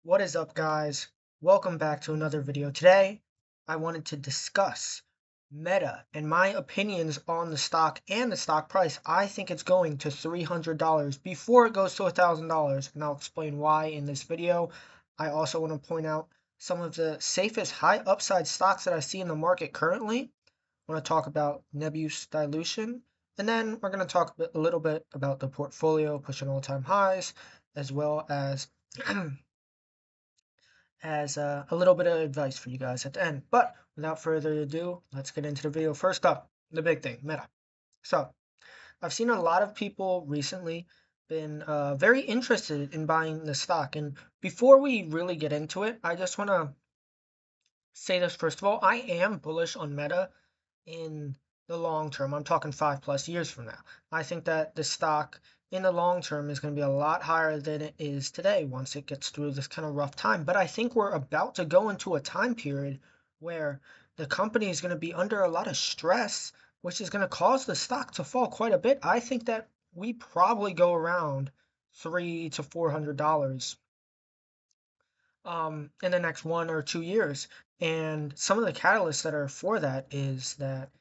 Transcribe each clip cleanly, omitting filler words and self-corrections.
What is up, guys? Welcome back to another video. Today, I wanted to discuss Meta and my opinions on the stock and the stock price. I think it's going to $300 before it goes to $1,000, and I'll explain why in this video. I also want to point out some of the safest high upside stocks that I see in the market currently. I want to talk about Nebu's dilution, and then we're going to talk a little bit about the portfolio pushing all-time highs, as well as a little bit of advice for you guys at the end. But without further ado, let's get into the video. First up, the big thing, Meta. So I've seen a lot of people recently been very interested in buying the stock. And before we really get into it, I just want to say this first of all. I am bullish on Meta in the long term. I'm talking 5+ years from now. I think that the stock in the long term is going to be a lot higher than it is today once it gets through this kind of rough time. But I think we're about to go into a time period where the company is going to be under a lot of stress, which is going to cause the stock to fall quite a bit. I think that we probably go around $300 to $400 in the next 1 or 2 years. And some of the catalysts that are for that is that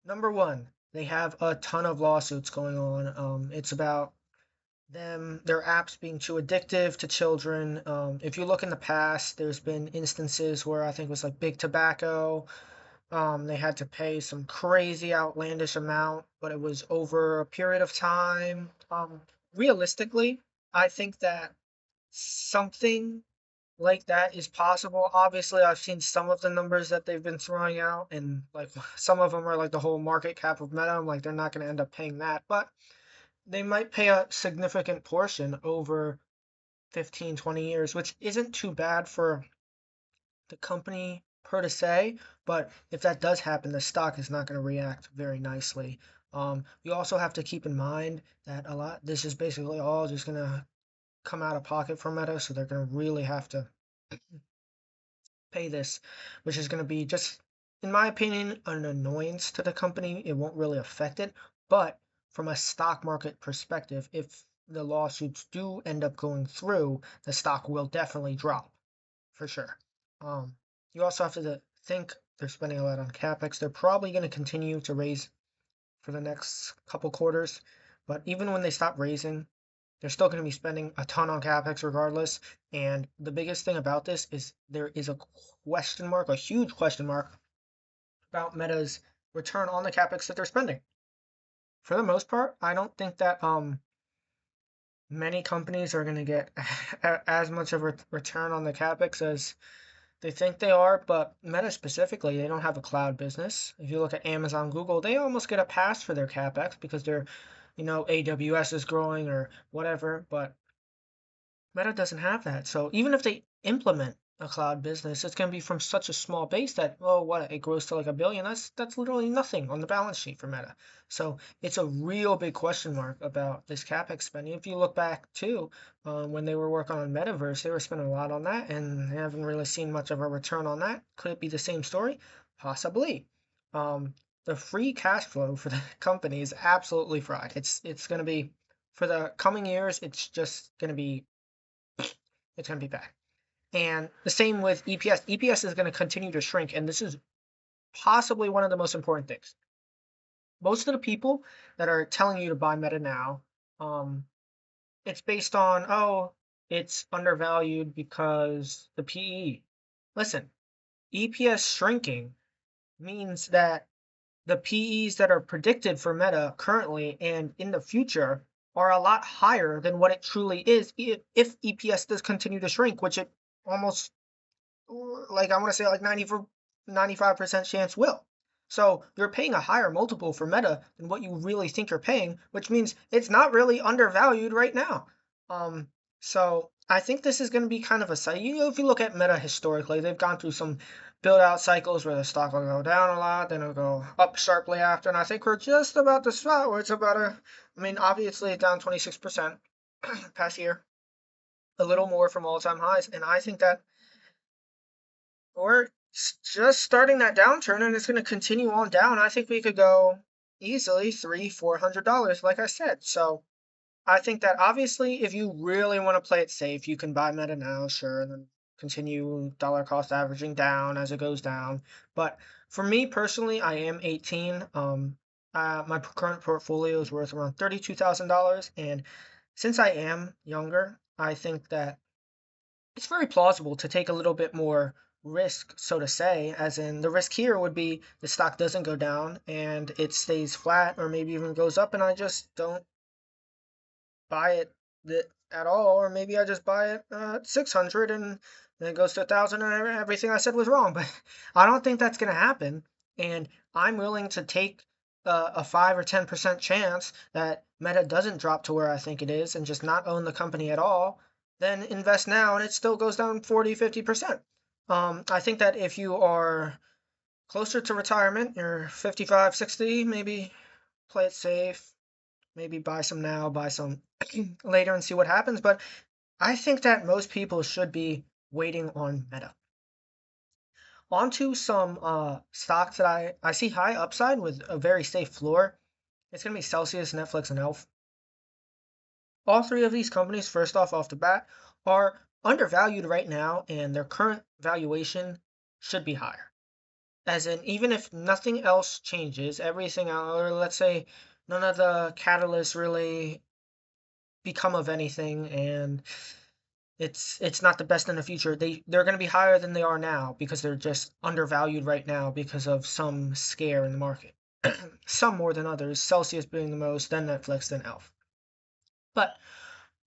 number one, they have a ton of lawsuits going on. It's about their apps being too addictive to children. If you look in the past, there's been instances where I think it was like Big Tobacco. They had to pay some crazy outlandish amount, but it was over a period of time. Realistically, I think that something like that is possible. Obviously, I've seen some of the numbers that they've been throwing out, and like some of them are like the whole market cap of Meta. I'm like, they're not going to end up paying that, but they might pay a significant portion over 15, 20 years, which isn't too bad for the company per se. But if that does happen, the stock is not going to react very nicely. You also have to keep in mind that this is basically all just going to come out of pocket for Meta, so they're going to really have to pay this, which is going to be just, in my opinion, an annoyance to the company. It won't really affect it, but from a stock market perspective, if the lawsuits do end up going through, the stock will definitely drop for sure. You also have to think they're spending a lot on capex. They're probably going to continue to raise for the next couple quarters, but even when they stop raising, they're still going to be spending a ton on capex regardless. And the biggest thing about this is there is a question mark, a huge question mark about Meta's return on the capex that they're spending. For the most part, I don't think that many companies are going to get as much of a return on the capex as they think they are, but Meta specifically, they don't have a cloud business. If you look at Amazon, Google, they almost get a pass for their capex because AWS is growing or whatever, but Meta doesn't have that. So even if they implement a cloud business, it's going to be from such a small base that, oh, what, it grows to like 1 billion. That's literally nothing on the balance sheet for Meta. So it's a real big question mark about this capex spending. If you look back too, when they were working on Metaverse, they were spending a lot on that, and they haven't really seen much of a return on that. Could it be the same story? Possibly. The free cash flow for the company is absolutely fried. It's going to be, for the coming years, it's going to be bad. And the same with EPS. EPS is going to continue to shrink, and this is possibly one of the most important things. Most of the people that are telling you to buy Meta now, it's based on, oh, it's undervalued because the PE. Listen, EPS shrinking means that the PEs that are predicted for Meta currently and in the future are a lot higher than what it truly is if EPS does continue to shrink, which it almost, like, I want to say like 95% chance will. So you're paying a higher multiple for Meta than what you really think you're paying, which means it's not really undervalued right now. So I think this is going to be kind of a site. If you look at Meta historically, they've gone through some build out cycles where the stock will go down a lot, then it'll go up sharply after. And I think we're just about the spot where it's obviously it's down 26% past year, a little more from all time highs. And I think that we're just starting that downturn and it's going to continue on down. I think we could go easily $300-400, like I said. So I think that obviously if you really want to play it safe, you can buy Meta now, sure, and then continue dollar cost averaging down as it goes down. But for me personally, I am 18. My current portfolio is worth around $32,000, and since I am younger, I think that it's very plausible to take a little bit more risk, so to say, as in the risk here would be the stock doesn't go down and it stays flat or maybe even goes up, and I just don't buy it at all, or maybe I just buy it at 600 and then it goes to 1,000 and everything I said was wrong. But I don't think that's going to happen, and I'm willing to take a 5 or 10% chance that Meta doesn't drop to where I think it is and just not own the company at all, then invest now and it still goes down 40-50%. I think that if you are closer to retirement, you're 55, 60, maybe play it safe, maybe buy some now, buy some later and see what happens. But I think that most people should be waiting on Meta. Onto some stocks that I see high upside with a very safe floor. It's going to be Celsius, Netflix, and Elf. All three of these companies, first off the bat, are undervalued right now, and their current valuation should be higher. As in, even if nothing else changes, everything, or let's say none of the catalysts really become of anything, and it's not the best in the future. They're going to be higher than they are now because they're just undervalued right now because of some scare in the market. Some more than others, Celsius being the most, then Netflix, then Elf. But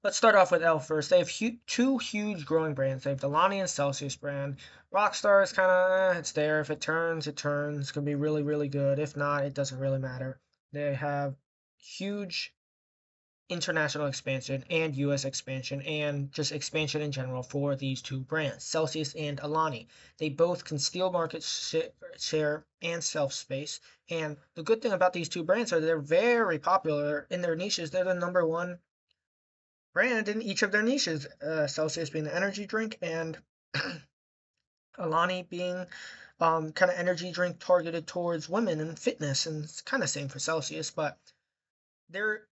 let's start off with Elf first. They have two huge growing brands. They have the Lonnie and Celsius brand. Rockstar is kind of it's there. If it turns, it turns. It's gonna be really, really good. If not, it doesn't really matter. They have huge international expansion and US expansion and just expansion in general for these two brands, Celsius and Alani. They both can steal market share and shelf space. And the good thing about these two brands are they're very popular in their niches. They're the number one brand in each of their niches. Celsius being the energy drink and Alani being kind of energy drink targeted towards women and fitness. And it's kind of same for Celsius, but they're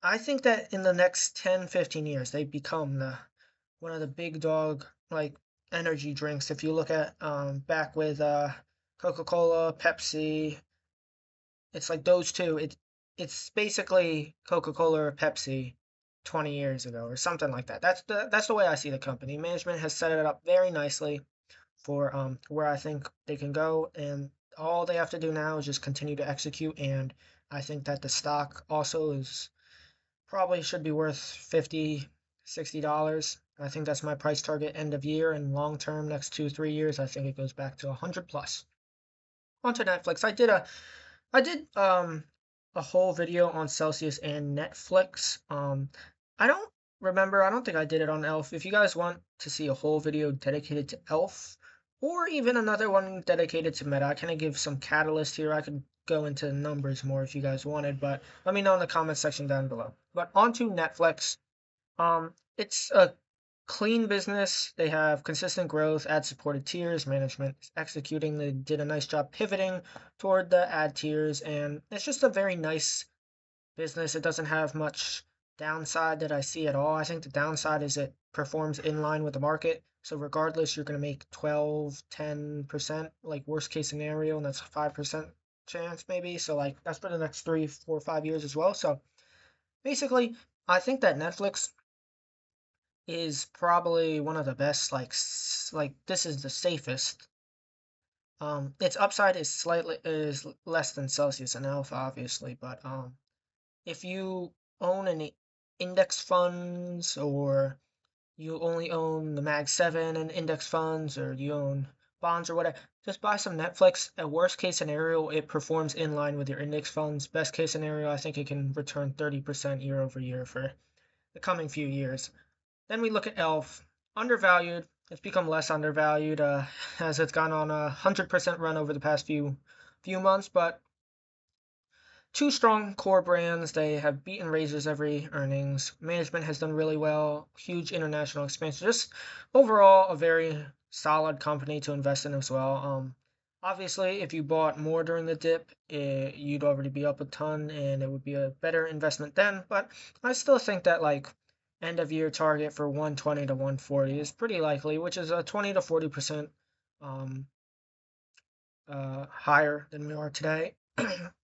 I think that in the next 10, 15 years, they become one of the big dog like energy drinks. If you look at back with Coca-Cola, Pepsi, it's like those two. It's basically Coca-Cola or Pepsi 20 years ago or something like that. That's the way I see the company. Management has set it up very nicely for where I think they can go, and all they have to do now is just continue to execute. And I think that the stock also is probably should be worth 50, $60. I think that's my price target end of year, and long term, next 2, 3 years, I think it goes back to 100 plus. Onto Netflix. I did a whole video on Celsius and Netflix. I don't remember, I don't think I did it on Elf. If you guys want to see a whole video dedicated to Elf, or even another one dedicated to Meta, I kind of give some catalyst here. I could go into numbers more if you guys wanted, but let me know in the comment section down below. But onto Netflix. It's a clean business. They have consistent growth, ad-supported tiers, management is executing. They did a nice job pivoting toward the ad tiers, and it's just a very nice business. It doesn't have much downside that I see at all. I think the downside is it performs in line with the market. So regardless, you're going to make 12, 10%, like worst case scenario, and that's a 5% chance maybe. So like that's for the next 3, 4, 5 years as well. So basically, I think that Netflix is probably one of the best. Like this is the safest. Its upside is less than Celsius and Alpha, obviously, but if you own any index funds, or you only own the Mag 7 and index funds, or you own bonds or whatever, just buy some Netflix. At worst case scenario, it performs in line with your index funds. Best case scenario, I think it can return 30% year over year for the coming few years. Then we look at Elf, undervalued. It's become less undervalued as it's gone on a 100% run over the past few months, but two strong core brands. They have beaten raises every earnings. Management has done really well. Huge international expansion. Just overall, a very solid company to invest in as well. Obviously, if you bought more during the dip, you'd already be up a ton, and it would be a better investment then. But I still think that like end of year target for 120 to 140 is pretty likely, which is a 20 to 40% um, higher than we are today.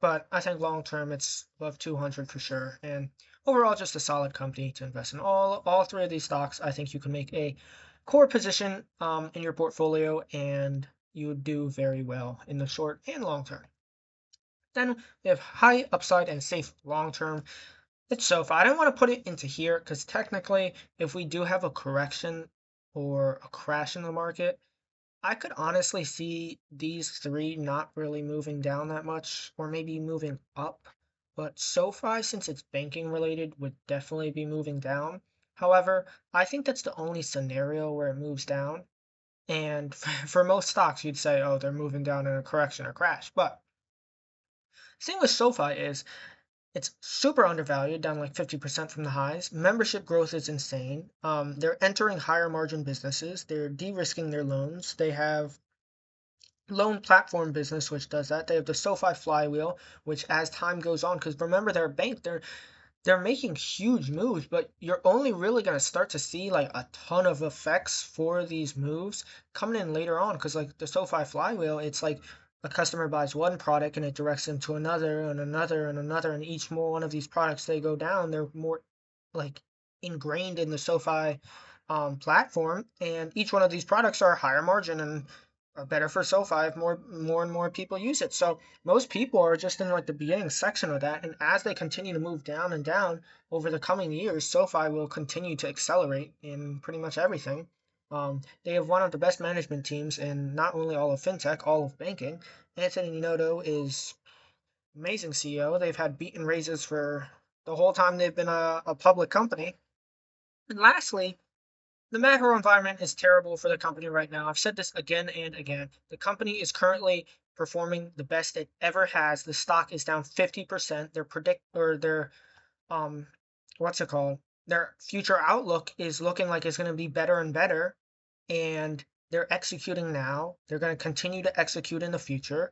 But I think long term it's above 200 for sure. And overall, just a solid company to invest in. All three of these stocks, I think you can make a core position in your portfolio, and you would do very well in the short and long term. Then we have high upside and safe long term. It's SoFi. I don't want to put it into here because technically, if we do have a correction or a crash in the market, I could honestly see these three not really moving down that much, or maybe moving up. But SoFi, since it's banking related, would definitely be moving down. However, I think that's the only scenario where it moves down. And for most stocks, you'd say, oh, they're moving down in a correction or crash. But the thing with SoFi is it's super undervalued, down like 50% from the highs. Membership growth is insane. They're entering higher margin businesses. They're de-risking their loans. They have loan platform business, which does that. They have the SoFi flywheel, which as time goes on, because remember they're a bank, they're making huge moves, but you're only really going to start to see like a ton of effects for these moves coming in later on. Because like the SoFi flywheel, it's like a customer buys one product and it directs them to another and another and another, and each more one of these products they go down, they're more like ingrained in the SoFi platform, and each one of these products are higher margin and are better for SoFi if more and more people use it. So most people are just in like the beginning section of that, and as they continue to move down and down over the coming years, SoFi will continue to accelerate in pretty much everything. They have one of the best management teams in not only all of fintech, all of banking. Anthony Noto is amazing CEO. They've had beat and raises for the whole time they've been a public company. And lastly, the macro environment is terrible for the company right now. I've said this again and again. The company is currently performing the best it ever has. The stock is down 50%. Their um what's it called? Their future outlook is looking like it's going to be better and better, and they're executing now. They're going to continue to execute in the future.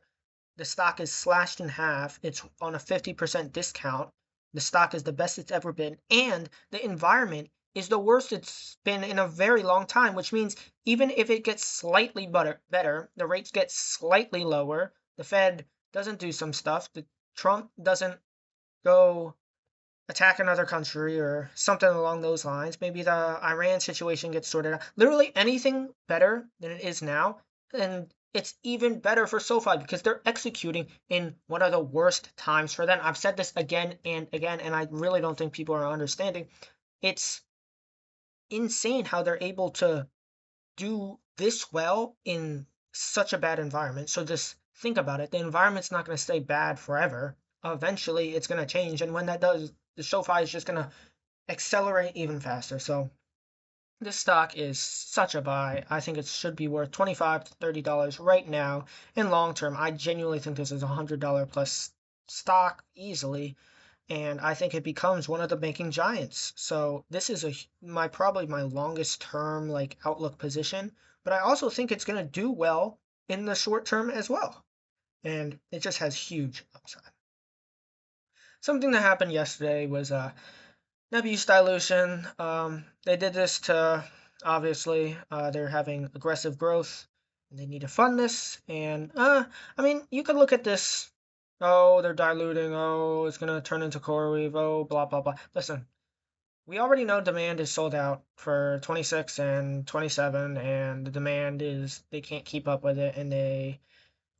The stock is slashed in half. It's on a 50% discount. The stock is the best it's ever been. And the environment is the worst it's been in a very long time, which means even if it gets slightly better, the rates get slightly lower, the Fed doesn't do some stuff, the Trump doesn't go attack another country or something along those lines. Maybe the Iran situation gets sorted out. Literally anything better than it is now. And it's even better for SoFi because they're executing in one of the worst times for them. I've said this again and again, and I really don't think people are understanding. It's insane how they're able to do this well in such a bad environment. So just think about it. The environment's not going to stay bad forever. Eventually, it's going to change. And when that does, the SoFi is just going to accelerate even faster. So this stock is such a buy. I think it should be worth $25 to $30 right now. In long term, I genuinely think this is $100 plus stock easily, and I think it becomes one of the banking giants. So this is my probably my longest term like outlook position, but I also think it's going to do well in the short term as well. And it just has huge upside. Something that happened yesterday was Nebu's dilution. They did this to obviously they're having aggressive growth and they need to fund this. And I mean, you could look at this. Oh, they're diluting. Oh, it's gonna turn into CoreWeave. Oh, blah blah blah. Listen, we already know demand is sold out for 26 and 27, and the demand is they can't keep up with it, and they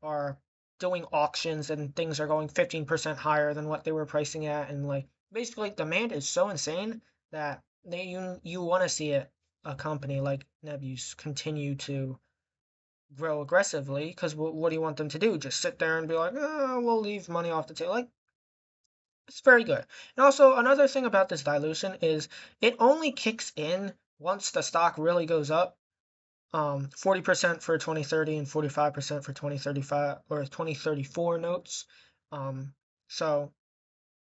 are doing auctions and things are going 15% higher than what they were pricing at, and like basically demand is so insane that you want to see a company like Nebu's continue to grow aggressively, because what do you want them to do, just sit there and be like, oh, we'll leave money off the table? Like, it's very good. And also another thing about this dilution is it only kicks in once the stock really goes up. 40% for 2030 and 45% for 2035 or 2034 notes. So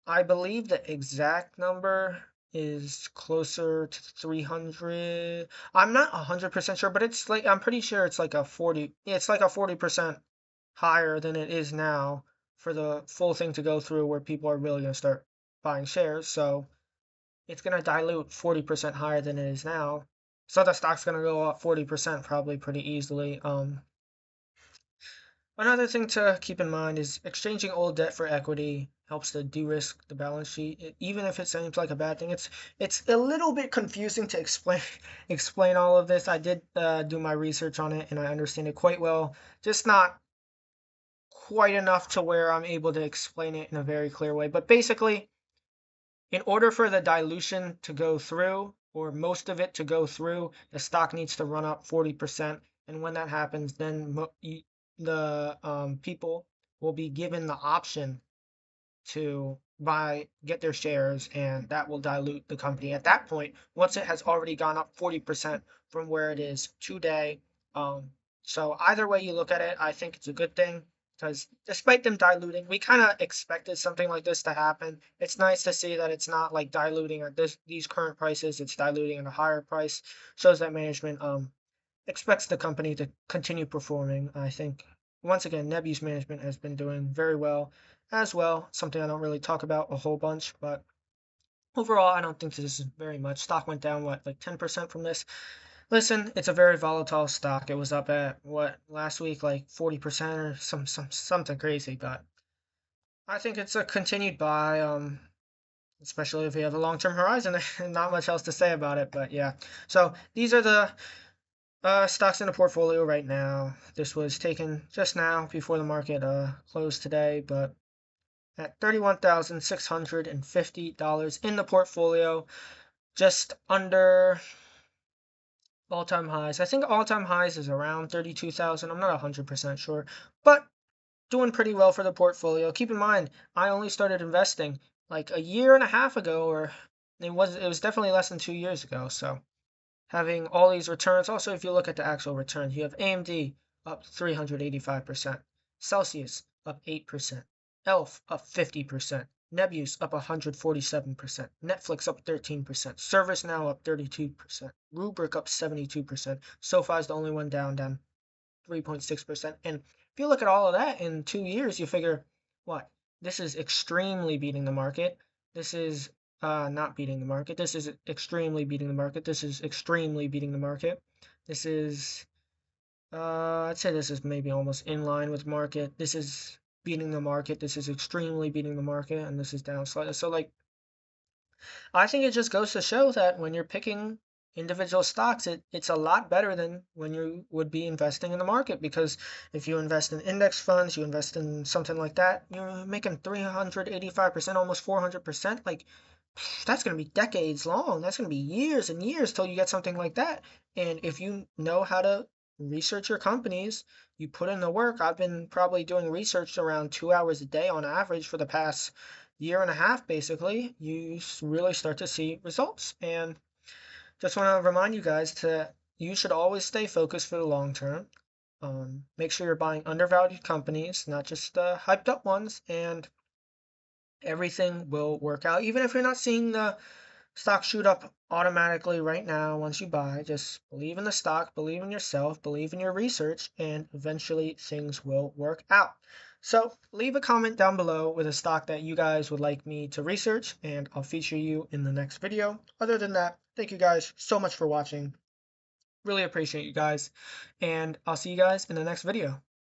I believe the exact number is closer to 300. I'm not 100% sure, but it's like I'm pretty sure it's like a 40. It's like a 40% higher than it is now for the full thing to go through, where people are really going to start buying shares. So it's going to dilute 40% higher than it is now. So the stock's going to go up 40% probably pretty easily. Another thing to keep in mind is exchanging old debt for equity helps to de-risk the balance sheet, even if it seems like a bad thing. It's a little bit confusing to explain explain all of this. I did do my research on it and I understand it quite well, just not quite enough to where I'm able to explain it in a very clear way. But basically, in order for the dilution to go through, or most of it to go through, the stock needs to run up 40%. And when that happens, then the people will be given the option to get their shares, and that will dilute the company at that point once it has already gone up 40% from where it is today. Um, so either way you look at it, I think it's a good thing because despite them diluting, we kind of expected something like this to happen. It's nice to see that it's not like diluting at these current prices, it's diluting at a higher price. Shows that management expects the company to continue performing. I think, once again, Nebu's management has been doing very well as well, something I don't really talk about a whole bunch, but overall, I don't think this is very much. Stock went down, what, like 10% from this? Listen, it's a very volatile stock. It was up at, what, last week, like 40% or something crazy, but I think it's a continued buy, especially if you have a long-term horizon. Not much else to say about it, but yeah. So these are the stocks in the portfolio right now. This was taken just now before the market closed today, but at $31,650 in the portfolio, just under all-time highs. I think all-time highs is around 32,000. I'm not 100% sure, but doing pretty well for the portfolio. Keep in mind, I only started investing like a year and a half ago, or it was definitely less than 2 years ago. So having all these returns. Also, if you look at the actual returns, you have AMD up 385%, Celsius up 8%, ELF up 50%, Nebius up 147%, Netflix up 13%, ServiceNow up 32%, Rubrik up 72%, SoFi is the only one down 3.6%. And if you look at all of that in 2 years, you figure, what? This is extremely beating the market. This is not beating the market. This is extremely beating the market. This is extremely beating the market. This is, I'd say this is maybe almost in line with market. This is beating the market. This is extremely beating the market. And this is down slightly. So, like, I think it just goes to show that when you're picking individual stocks, it's a lot better than when you would be investing in the market. Because if you invest in index funds, you invest in something like that, you're making 385%, almost 400%. Like, that's going to be decades long. That's going to be years and years till you get something like that. And if you know how to research your companies, you put in the work. I've been probably doing research around 2 hours a day on average for the past year and a half, basically. You really start to see results. And just want to remind you guys you should always stay focused for the long term. Make sure you're buying undervalued companies, not just the hyped up ones, and everything will work out. Even if you're not seeing the stock shoot up automatically right now once you buy, just believe in the stock, believe in yourself, believe in your research, and eventually things will work out. So leave a comment down below with a stock that you guys would like me to research, and I'll feature you in the next video. Other than that, thank you guys so much for watching. Really appreciate you guys, and I'll see you guys in the next video.